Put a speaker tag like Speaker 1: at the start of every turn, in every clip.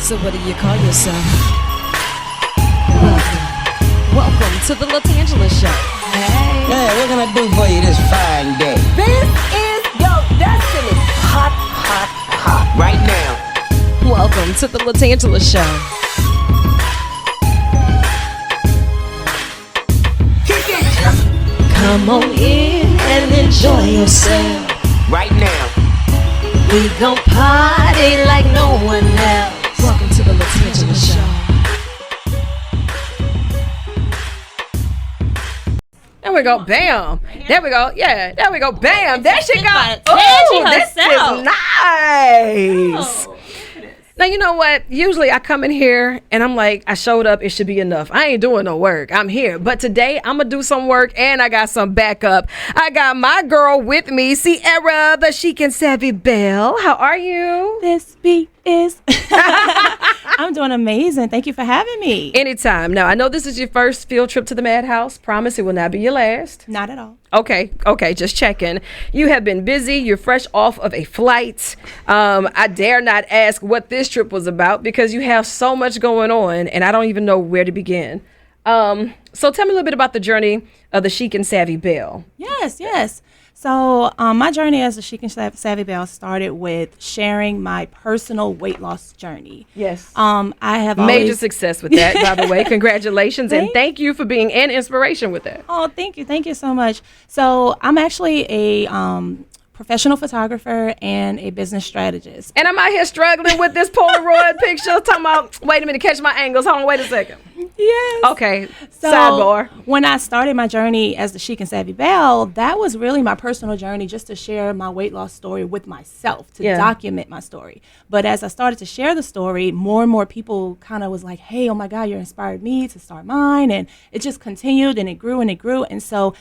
Speaker 1: So what do you call yourself? Welcome to the LaTangela Show.
Speaker 2: Hey.
Speaker 3: Hey, what can I do for you this fine day?
Speaker 2: This is your destiny. Hot, hot, hot.
Speaker 3: Right now.
Speaker 1: Welcome to the LaTangela Show. Come on in and enjoy yourself.
Speaker 3: Right now.
Speaker 1: We gon' party like no one else. Welcome to the LaTangela Show.
Speaker 4: There we go, bam. There we go, yeah. There we go, bam. There she go.
Speaker 5: Oh,
Speaker 4: This is nice. Now, you know what? Usually I come in here and I'm like, I showed up, it should be enough. I ain't doing no work. I'm here. But today I'm going to do some work and I got some backup. I got my girl with me, Sierra, the Chic and Savvy Belle. How are you?
Speaker 5: This beat is. I'm doing amazing. Thank you for having me.
Speaker 4: Anytime. Now, I know this is your first field trip to the Madhouse. Promise it will not be your last.
Speaker 5: Not at all.
Speaker 4: Okay, just checking. You have been busy. You're fresh off of a flight. I dare not ask what this trip was about because you have so much going on and I don't even know where to begin. So tell me a little bit about the journey of the Chic and Savvy Belle.
Speaker 5: Yes. So my journey as a Chic and Savvy Belle started with sharing my personal weight loss journey.
Speaker 4: Yes.
Speaker 5: I have
Speaker 4: Major success with that, by the way. Congratulations. And thank you for being an inspiration with that.
Speaker 5: Oh, thank you. Thank you so much. So I'm actually a professional photographer and a business strategist.
Speaker 4: And I'm out here struggling with this Polaroid picture. Talking about, wait a minute, catch my angles. Hold on, wait a second.
Speaker 5: Yes.
Speaker 4: Okay,
Speaker 5: So
Speaker 4: sidebar.
Speaker 5: when I started my journey as the Chic and Savvy Belle, that was really my personal journey, just to share my weight loss story with myself, to document my story. But as I started to share the story, more and more people kind of was like, hey, oh my God, you inspired me to start mine. And it just continued and it grew and it grew. And so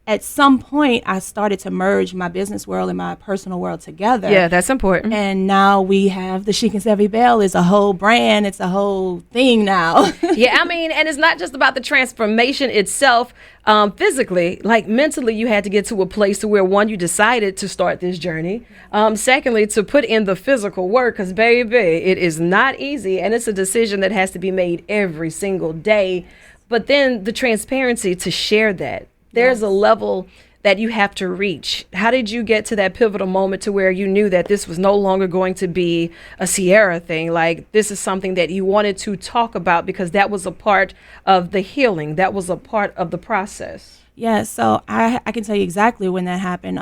Speaker 5: at some point, I started to merge my business world and my personal world together.
Speaker 4: Yeah, that's important.
Speaker 5: And now we have the Chic and Savvy Belle is a whole brand. It's a whole thing now.
Speaker 4: Yeah, I mean, and it's not just about the transformation itself physically. Like mentally, you had to get to a place to where, one, you decided to start this journey. Secondly, to put in the physical work, because, baby, it is not easy. And it's a decision that has to be made every single day. But then the transparency to share that. There's a level that you have to reach. How did you get to that pivotal moment to where you knew that this was no longer going to be a Sierra thing? Like, this is something that you wanted to talk about because that was a part of the healing. That was a part of the process.
Speaker 5: Yeah, so I can tell you exactly when that happened.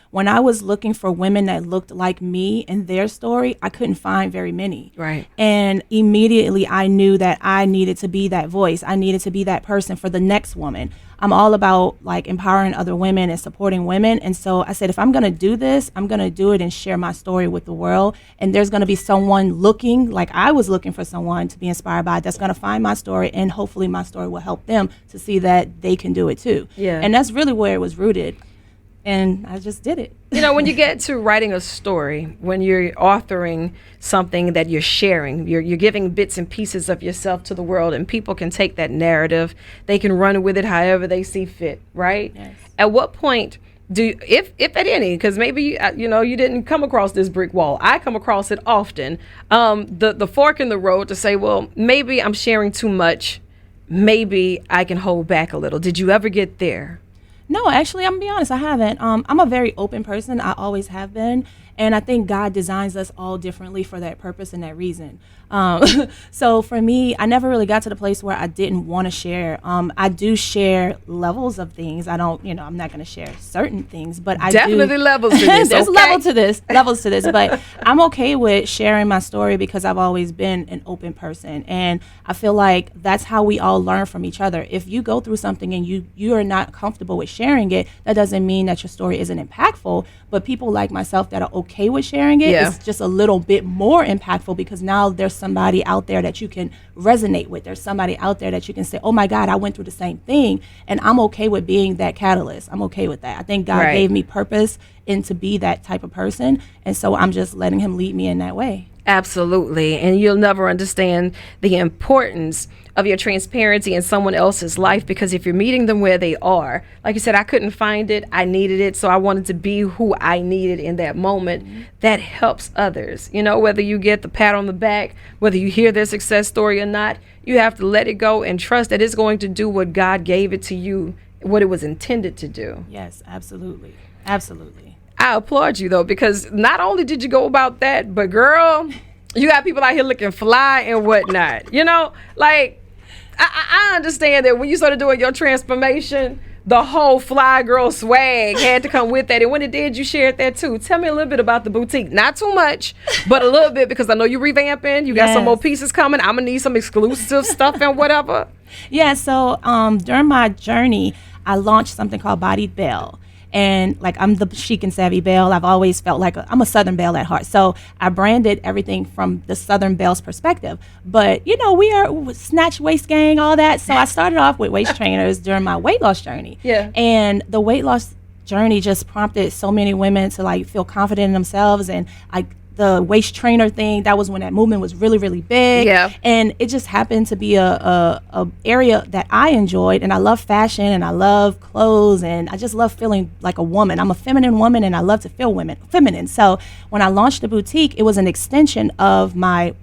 Speaker 5: When I was looking for women that looked like me and their story, I couldn't find very many.
Speaker 4: Right.
Speaker 5: And immediately I knew that I needed to be that voice. I needed to be that person for the next woman. I'm all about like empowering other women and supporting women. And so I said, if I'm going to do this, I'm going to do it and share my story with the world. And there's going to be someone looking like I was looking for someone to be inspired by that's going to find my story. And hopefully my story will help them to see that they can do it too.
Speaker 4: Yeah.
Speaker 5: And that's really where it was rooted. And I just did it.
Speaker 4: You know, when you get to writing a story, when you're authoring something that you're sharing, you're giving bits and pieces of yourself to the world, and people can take that narrative, they can run with it however they see fit, right?
Speaker 5: Yes.
Speaker 4: At what point do you, if at any, because maybe you didn't come across this brick wall. I come across it often. The fork in the road to say, well, maybe I'm sharing too much. Maybe I can hold back a little. Did you ever get there?
Speaker 5: No, actually, I'm going to be honest, I haven't. I'm a very open person. I always have been. And I think God designs us all differently for that purpose and that reason. So for me, I never really got to the place where I didn't want to share. I do share levels of things. I don't, I'm not going to share certain things, but I
Speaker 4: definitely
Speaker 5: do.
Speaker 4: Levels to this.
Speaker 5: There's
Speaker 4: okay?
Speaker 5: levels to this, but I'm okay with sharing my story because I've always been an open person. And I feel like that's how we all learn from each other. If you go through something and you are not comfortable with sharing it, that doesn't mean that your story isn't impactful. But people like myself that are okay with sharing it, it's just a little bit more impactful because now there's somebody out there that you can resonate with. There's somebody out there that you can say, oh my God, I went through the same thing. And I'm okay with being that catalyst. I'm okay with that. I think God gave me purpose and to be that type of person. And so I'm just letting him lead me in that way.
Speaker 4: Absolutely. And you'll never understand the importance of your transparency in someone else's life, because if you're meeting them where they are, like you said, I couldn't find it, I needed it, so I wanted to be who I needed in that moment. That helps others. You know, whether you get the pat on the back, whether you hear their success story or not, you have to let it go and trust that it's going to do what God gave it to you, what it was intended to do.
Speaker 5: Yes, absolutely. Absolutely.
Speaker 4: I applaud you, though, because not only did you go about that, but girl, you got people out here looking fly and whatnot. You know, like, I understand that when you started doing your transformation, the whole fly girl swag had to come with that. And when it did, you shared that too. Tell me a little bit about the boutique. Not too much, but a little bit, because I know you're revamping. You got some more pieces coming. I'm going to need some exclusive stuff and whatever.
Speaker 5: Yeah, so during my journey, I launched something called Bodied Belle. And like, I'm the Chic and Savvy Belle. I've always felt like I'm a Southern belle at heart. So I branded everything from the Southern belle's perspective. But, you know, we are snatch waist gang, all that. So I started off with waist trainers during my weight loss journey.
Speaker 4: Yeah.
Speaker 5: And the weight loss journey just prompted so many women to like feel confident in themselves. And the waist trainer thing, that was when that movement was really, really big.
Speaker 4: Yeah.
Speaker 5: And it just happened to be a area that I enjoyed, and I love fashion and I love clothes, and I just love feeling like a woman. I'm a feminine woman and I love to feel feminine. So when I launched the boutique, it was an extension of my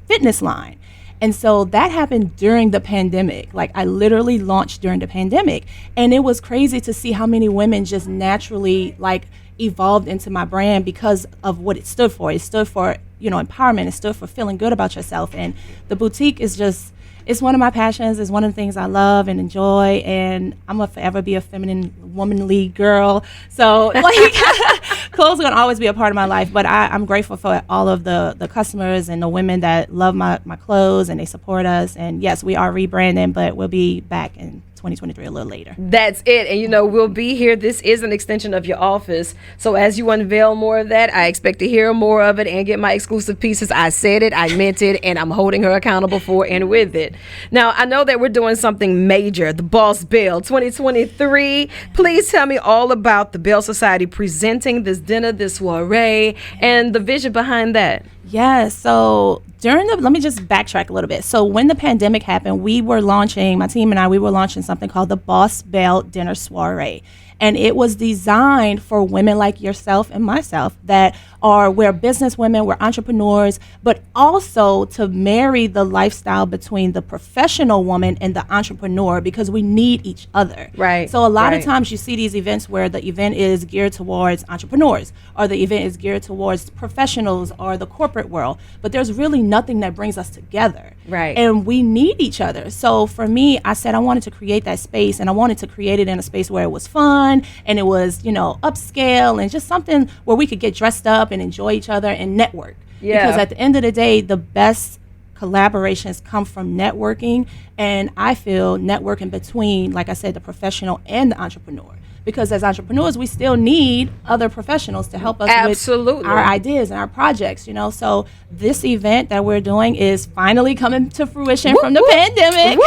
Speaker 5: fitness line. And so that happened during the pandemic. Like, I literally launched during the pandemic, and it was crazy to see how many women just naturally like evolved into my brand because of what it stood for. It stood for, you know, empowerment. It stood for feeling good about yourself. And the boutique is just, it's one of my passions. It's one of the things I love and enjoy. And I'm going to forever be a feminine, womanly girl. So like, clothes are going to always be a part of my life. But I'm grateful for all of the customers and the women that love my clothes and they support us. And yes, we are rebranding, but we'll be back in 2023 a little later.
Speaker 4: That's it. And you know, we'll be here. This is an extension of your office. So as you unveil more of that, I expect to hear more of it and get my exclusive pieces. I said it, I meant it, and I'm holding her accountable for and with it. Now, I know that we're doing something major, the Boss Belle 2023. Please tell me all about the Belle Society presenting this dinner, this soiree, and the vision behind that.
Speaker 5: Yeah, so let me just backtrack a little bit. So when the pandemic happened, my team and I, we were launching something called the Boss Belle Dinner Soiree. And it was designed for women like yourself and myself we're business women, we're entrepreneurs, but also to marry the lifestyle between the professional woman and the entrepreneur, because we need each other.
Speaker 4: Right.
Speaker 5: So a lot of times you see these events where the event is geared towards entrepreneurs, or the event is geared towards professionals or the corporate world, but there's really nothing that brings us together.
Speaker 4: Right.
Speaker 5: And we need each other. So for me, I said I wanted to create that space, and I wanted to create it in a space where it was fun and it was, you know, upscale and just something where we could get dressed up and enjoy each other and network.
Speaker 4: Yeah.
Speaker 5: Because at the end of the day, the best collaborations come from networking, and I feel networking between, like I said, the professional and the entrepreneur. Because as entrepreneurs, we still need other professionals to help us with our ideas and our projects, you know. So this event that we're doing is finally coming to fruition from the pandemic.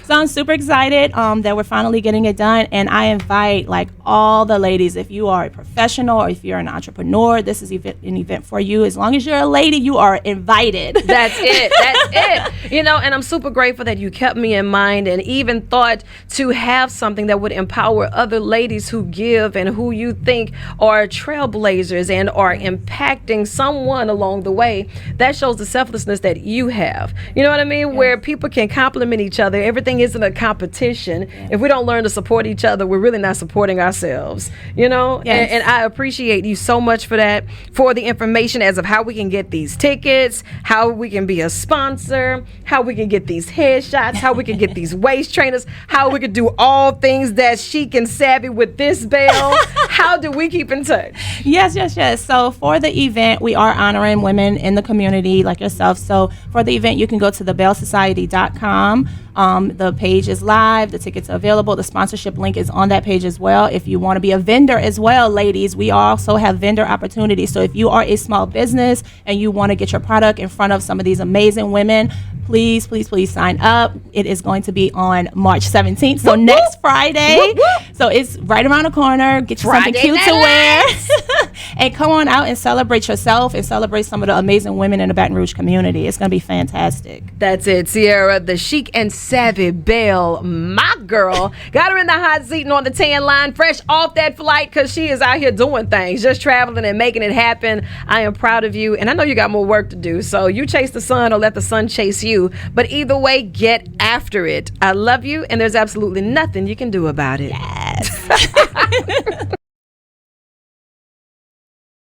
Speaker 5: So I'm super excited that we're finally getting it done. And I invite like all the ladies, if you are a professional or if you're an entrepreneur, this is an event for you. As long as you're a lady, you are invited.
Speaker 4: That's it. That's it. You know, and I'm super grateful that you kept me in mind and even thought to have something that would empower other ladies who give and who you think are trailblazers and are impacting someone along the way. That shows the selflessness that you have. You know what I mean? Yes. Where people can compliment each other. Everything isn't a competition. Yes. If we don't learn to support each other, we're really not supporting ourselves. You know?
Speaker 5: Yes.
Speaker 4: And I appreciate you so much for that, for the information as of how we can get these tickets, how we can be a sponsor, how we can get these headshots, how we can get these waist trainers, how we can do all things that's chic and savvy with this Belle. How do we keep in touch?
Speaker 5: Yes. So for the event, we are honoring women in the community like yourself. So for the event, you can go to thebellsociety.com. The page is live. The tickets are available. The sponsorship link is on that page as well. If you want to be a vendor as well, ladies, we also have vendor opportunities. So if you are a small business and you want to get your product in front of some of these amazing women, please sign up. It is going to be on March 17th, so next Friday. So it's right around the corner. Get you something cute to wear. And come on out and celebrate yourself and celebrate some of the amazing women in the Baton Rouge community. It's going to be fantastic.
Speaker 4: That's it, Sierra, the Chic and Savvy Belle, my girl. Got her in the hot seat and on the tan line, fresh off that flight, because she is out here doing things, just traveling and making it happen. I am proud of you, and I know you got more work to do, so you chase the sun or let the sun chase you. But either way, get after it. I love you, and there's absolutely nothing you can do about it.
Speaker 5: Yes.